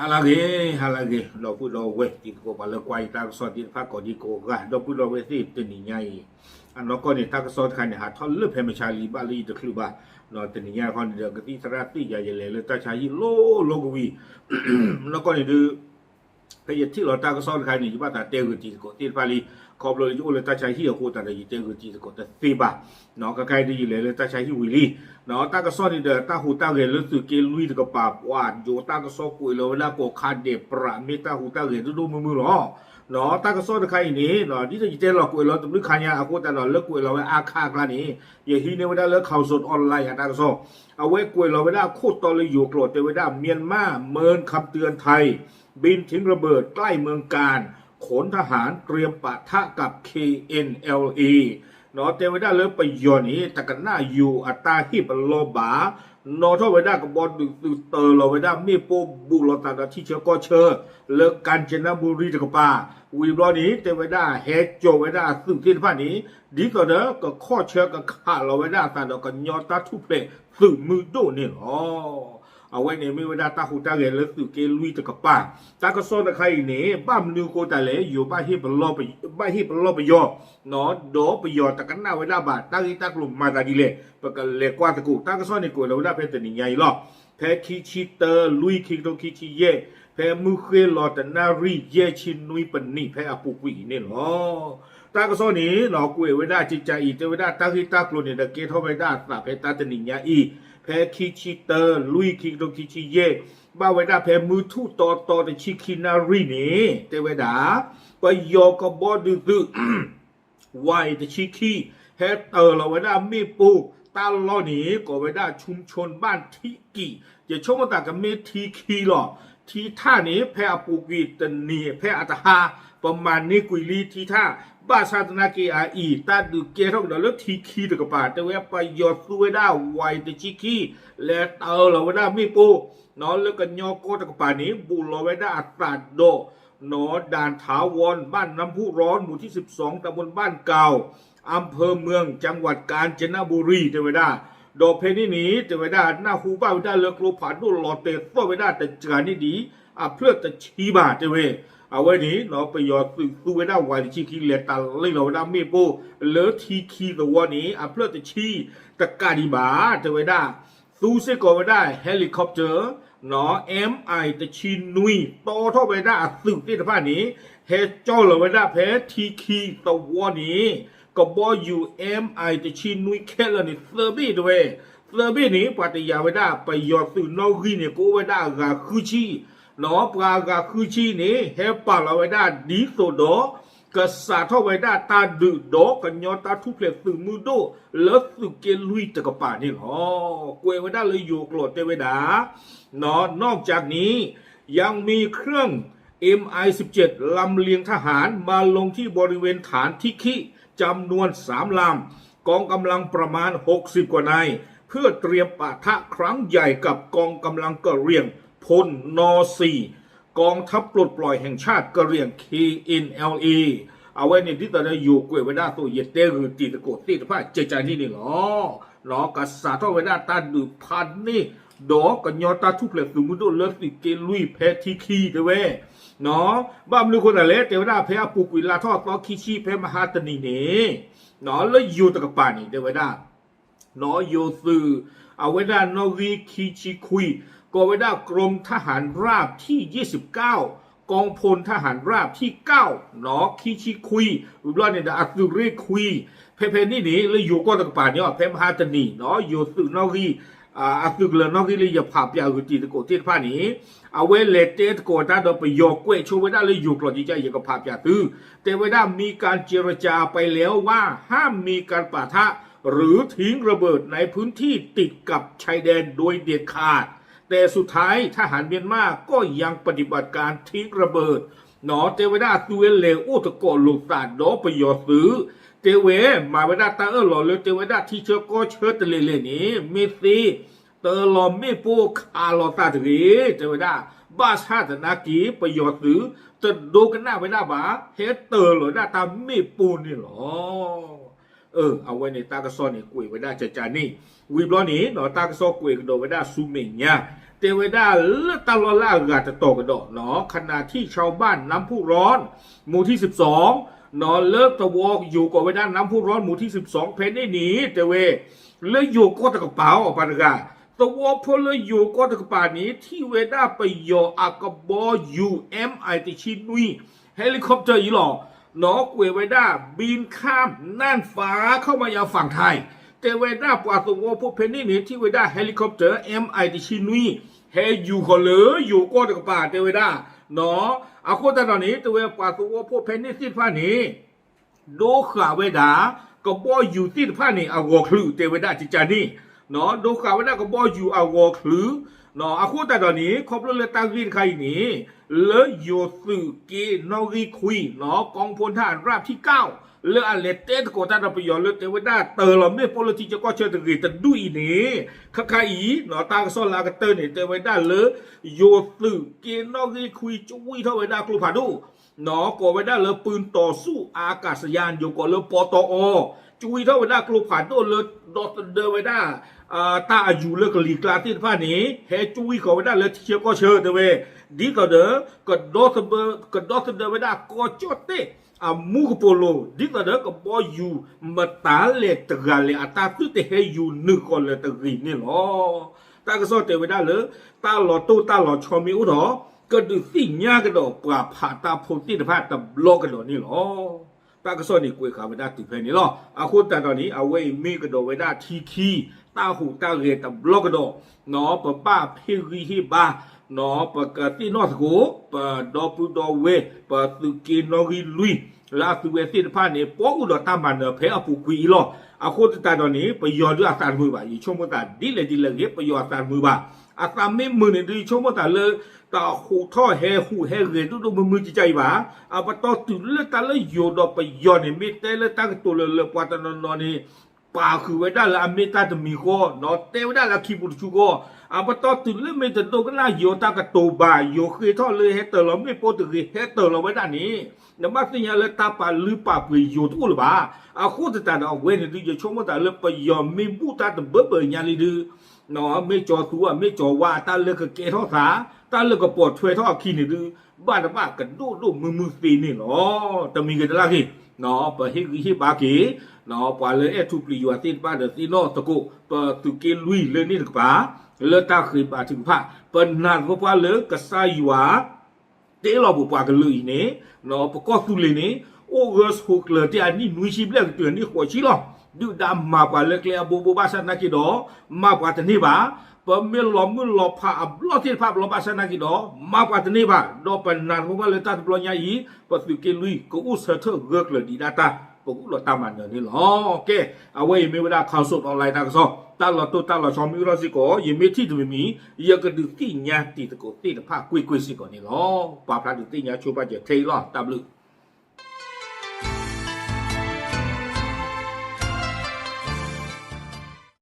halage lo pu lo we ti ko pa le kwai ta so ti pha ko di ko ga lo pu lo we ti tin ni nyai an lo ko ni ta ko so khan ni ha thol le phe ma cha li ba li de khlu ba lo tin ni nya ko ni de ka ti sara ti ya ye le ta cha yi lo ko wi lo ko ni de cái gì thì là ta có so khai này chúng ta tiêu cái gì của tiền vali còn rồi chúng ta chạy hiểu cô ta là gì tiêu cái gì của ta tiền bạc nó cái gì lấy ta chạy hiểu lý nó ta có so thì để ta hụt ta về lấy từ cái lui từ cái bạc và dù ta có so cuối rồi là có khăn để bả mi ta hụt ta về nó mưa nó ta có so được khai này nó đi tới tên là cuối rồi tụi nó khai nhà cô ta là lấy cuối rồi à khai cái này giờ khi này đã lấy khảo sát online ta có soเอาไว้cuối rồi đãโคตรตอเลยอยู่กรดแต่ว่าเมียนมาเมินคำเตือนไทยบินทิ้งระเบิดใกล้เมืองการขนทหารเตรียมปะทะกับ KNLA เนาะเทวดาเลิกไปย้อนนี้แต่กันหน้าอยู่อัตราฮิบโลบานอทวดากับบอลดูเตอร์โลเวดามีโปบุลตาที่เชื่อก็เชื่อเลิกการเจนบุรีตะกป่าวีบลอนี้เทวดาเฮโจเวดาซึ่งที่ผ่านนี้ดีต่อเด้อก็ข้อเชื่อกับขาโลเวดาตาดก็ยอตาทุเพลซึ่งมือโดนี่หรอเอาไว้ในไม่ว่าตาหูตาเกลือสื่อเกลุยตะกับป้าตาก็ซ้อนตะไคร่เนี่ยบ้ามนิวโกตาเลยอยู่บ้านฮิปลอไปบ้านฮิปลอไปยอเนาะโดไปยอตะกันหน้าเวลาบาทตาที่ตากลุ่มมาตาดีเลยปกติเลยกว่าตะกูตาก็ซ้อนในกูแล้วเวลาเพชรนี่ใหญ่หรอกแพ้คิชิเตอร์ลุยคิกโตคิชิเย่แพ้มือเคลอแต่นารีเย่ชินนุยปนี่แพ้อปุกวิเนี่ยหรอตาก็ซ้อนนี้เนาะกูเวลาจิตใจอีเวลาตาที่ตากลุ่มเนี่ยตะเกทเวลาตาเพชรตาจะนี่ใหญ่อีแพ้คิชิเตอร์ลุยคิกโตคิชิเย่บ้าเวดาแพ้มือทู่ต่อแต่ชิคินารีนี่เตเวดาไปยอกบอดื้อไวแต่ชิคีแฮเตอร์เราเวดามีปูตาล้อนี้ก็เวดาชุมชนบ้านทิกิจะชมมาตากับเมทีคีหรอทีท่านี้แพ้ปูกีตนีแพ้อัตหาประมาณนี้กุยลีทีท่าบ้าชาตนาเกียอีตาดูเกท่าเดิมแล้วทีคีตะกป่าแต่ว่าไปยอดซูเวดาไวแต่ชิคีและเตอร์เราเวดามีปูนอนแล้วกันยอโกตะกป่านี้บุลเวดาอัตราโดนอด่านถาวรบ้านน้ำพุร้อนหมู่ที่12ตำบลบ้านเก่าอำเภอเมืองจังหวัดกาญจนบุรีเทวดาดอกเพนี่นี้เทวดาหน้าหูบ้าเวดาเลือกโลผ่านดูหลอดเตะฟ้าเวดาแต่จานี่ดีเพื่อจะชีบาเทวเอาไว้นี้เนาะไปยอดซูเวดาไวที่คีเลตาเล่เราได้มีโปเลือทีคีตัวนี้เพื่อจะชีตะการิบาเทวดาซูเซโกเวดาเฮลิคอปเตอร์เนาะ MI ตะชินนุยโตเท่าเวดาสืบที่สภาพนี้เฮจอลเวดาเพทีคีตัวนี้ก็บออยู่ MI ตะชินนุยแค่ละนี่เซอร์บี้ด้วยเซอร์บี้นี้ปฏิยาเวดาไปยอดสื่อนอกีเนี่ยกูเวดากาคือชีเนาะปลากาคือชีนี่เฮปาลาเวดาดีโซโดกษัตริย์เท่าเวดาตาดื้อโดกันยอตาทุเพลสื่อมือโดแล้วสื่อเกลุยตะกป่านี่หรอกวยเวดาเลยอยู่กรดเทวดาเนาะนอกจากนี้ยังมีเครื่อง MI-17 ลำเลียงทหารมาลงที่บริเวณฐานทิคิจำนวน3 ลำกองกำลังประมาณ60 กว่านายเพื่อเตรียมปะทะครั้งใหญ่กับกองกำลังกะเหรี่ยงพลน.4กองทัพปลดปล่อยแห่งชาติกะเหรี่ยง KNLA เอาไว้ในที่ตอนนี้อยู่กวยเวดาตัวเยเตหรือตีตะโกตีตะพาเจจานี่นี่หรอกัสาทเวดาตาดูพันนี่ดอกกันยอตาทุเพลสุมุดเลิศสิเกลุยแพทีคีเดเวเนาะบ้ามลือคนอะไรเทวดาแพ้ปุกวิลาทอดต่อคีชีแพ้มหาตนีเน่เนาะแล้วอยู่ตะกปานี่เทวดาเนาะโยสือเอาเวดานอวีคีชีคุยกองเวดากรมทหารราบที่29กองพลทหารราบที่9เนาะคีชีคุยอุบลเนี่ยอัตุเรคุยเพนี่นี่แล้วอยู่ก็ตะกปาเนี่ยแพ้มหาตนีเนาะโยสือนอวีอาตึกเลยนอกที่เลยอย่าผ่าเปียกตีตะโกที่ผ้านี้เอาไว้เลเตตโกตาโดไปยกเกวช่วยไว้ได้เลยอยู่กลอจิใจอย่ากับผ่าเปียตื้อแต่ไว้ได้มีการเจรจาไปแล้วว่าห้ามมีการปะทะหรือทิ้งระเบิดในพื้นที่ติดกับชายแดนโดยเด็ดขาดแต่สุดท้ายทหารเมียนมาก็ยังปฏิบัติการทิ้งระเบิดหนอเตวดาตัวเลวอุตโกลุตาโดไปยอซื้อเตเวมาเวดาตาหล่อเลยเตเวดาที่เชื่อก็เชื่อตะเลนี้เมซีเตอลอมไม่ปูคาลอตาตรีเตเวดาบ้าชาตินากีประโยชน์ซื้อจะดูกันหน้าเวดาบ้าเฮเตอร์หล่อหน้าตาไม่ปูนี่หรอเอาไว้ในตากระซอนนี่กุยเวดาจานี่วิบล้อนี้หนอตากระซอกุยกระโดเวดาซูเมญญาแ เตเวดาเลือดตลอดล่ากาจะโตกันดอกเนาะขณะที่ชาวบ้านน้ำพุร้อนหมู่ที่12นอนเลิกตะวอกอยู่กับเวด้านน้ำพุร้อนหมู่ที่12เพนได้หนีเตเวเลืออยู่ก็ตะกระเป๋าออกไปกาตะวอกพอเลืออยู่ก็ตะกระเป๋านี้ที่เวด้าไปยออากบอยูติชินุยเฮลิคอปเตอร์อีหลอเนาะเวด้าบินข้ามน่านฟ้าเข้ามายังฝั่งไทยเตเวด้าปวาตัวพวกเพนนี่นี่ที่เวด้าเฮลิคอปเตอร์ติชินุยเฮอยู่คนเหลืออยู่ก็ตะกระเป๋าเตเวด้าเนาะอาคนตอนนี้เตเวปวาตัวพวกเพนนี่สิ้นฟ้านี้โดขาเวดาก็บ่อยู่ที่ผ้านี่อาวอคลือเตเวดาจิจานี่เนาะโดขาเวดาก็บ่อยู่อาวอคลือเนาะอาคูแต่ตอนนี้ครบเลยตั้งวินใครนี่เลยโยสึเกนอริคุยเนาะกองพลทหารราบที่9เลอเลเตตโกตาดปยอเลเตเวดาเตอร์ลเมโปลิติจะก็เชิญตะกีตะดุยนี่คักไคอีเนาะตากซอลากเตอร์นี่เตเวดาเลโยสึเกนอริคุยจุยเท่าเวดากลูพาดูเนาะก็ไว้ได้เลยปืนต่อสู้อากาศยานอยู่ก่อนเลยปตอจุยเท่าไว้ได้กลุ่มผ่านโดนเลยดอตเดอร์ไว้ได้ตาอายุเลยกลีกลาที่ผ้านี้เฮจุยก็ไว้ได้เลยเชียร์ก็เชิญเดเวดีก็เด้อก็ดอตเดอร์ไว้ได้ก็จดเตมูกโปโลดีก็เด้อก็บออยู่มาตาเลตกาเลอาตาตุเตเฮอยู่นึกก่อนเลยตะกีนี่หรอตาก็สอนเตไว้ได้เลยตาหล่อตู้ตาหล่อชอมิอุดอก็ดูสิ่งยากระโดดปราบผ่าตาโพธิภาพตะโลกระโดดนี่หรอตากระสอนนี่กุยขาไม่ได้ติดเพลนี่หรออาคุณแต่ตอนนี้เอาไว้มีกระโดดไว้ได้ทีคีตาหูตาเรียตะโลกระโดดเนาะปะป้าพิริฮิบาเนาะปะกะตินอสโกปะดอปุดอเวปะตุกินอริลุยลาตุเวติภาพนี่ปอกุดอตามันเนเพอปุกุยหรออาคุณแต่ตอนนี้ไปยอดด้วยอาสารมือบ่าอยู่ช่วงมื่อตาดิเลเก็บไปยอดอาสารมือบ่าอาสารไม่มือเนี่ยดูช่วงมื่อตาเลยตาหูท่อแห่หูแห่เรียนดูมือจิตใจบ่าอาปะตอตุเลตาเลยโยดอไปยอดเนี่ยไม่แต่เลยตั้งตัวเลยปวดตนอนนี่ป่าคือไว้ได้ละอเมริกาจะมีก็เนาะเตไว้ได้ละคีบุตรชูก็อาปะตอตุเลยไม่จะโตก็น่าโยตากระโตบ่าโยเคยท่อเลยเฮเตอร์เราไม่โปรตุเกสเฮเตอร์เราไว้ด้านนี้เนี่ยมาสิ่งอะไรตาป่าหรือป่าเปยโยทุกหรือบ่าอาโคตรแต่เอาเว้นดูจะชมว่าแต่เลยไปยอมไม่บูตาแต่เบื่อๆอย่างนี้ดูเนาะไม่จอตัวไม่จอว่าตาเลยก็เกท่อสาตาเลยก็ปวดช่วยท่อขี้นี่ดูบ้านบ้ากันดูมือตีนี่เนาะแต่มีกันละกี่เนาะไปฮิบากีเนาะไปเลยทุบลีอยู่ที่บ้านเดซีโนตะกุไปตุกินลุยเลยนี่ถูกปะเลยตาเคยบาถึงพระเป็นนานก็ว่าเลยกษัตริย์ว่าเตลอบุปกันเลยนี่เนาะประกอบตุเลยนี่โอ้เกสฮุกเลยที่อันนี้นุ้ยชิบเรื่องเตือนนี่หัวชิลอดูดำมาปะเลยเกลียบูบาสันนักกิโดมาปะที่นี่ปะปะเมื่อล้อมผ้าล้อที่ผ้าล้อมบาสันนักกิโดมาปะที่นี่ปะดอเป็นนานก็ว่าเลยตาตุลอยาอีปะตุกินลุยก็อุตส่าห์เธอเกิดเลยดีดาตาปกุลตามันนี่หรอโอเคเอาไว้มีเวลาข่าวสดออนไลน์นะก็สอตลอดตัวตลอดชมมิราสิโกยังไม่ที่จะมียังก็ดูที่ญาติตะโกที่ตะภาคกุยสิโกนี่หรอปาพระดูที่ญาติชูบาเจเทลอตาบลู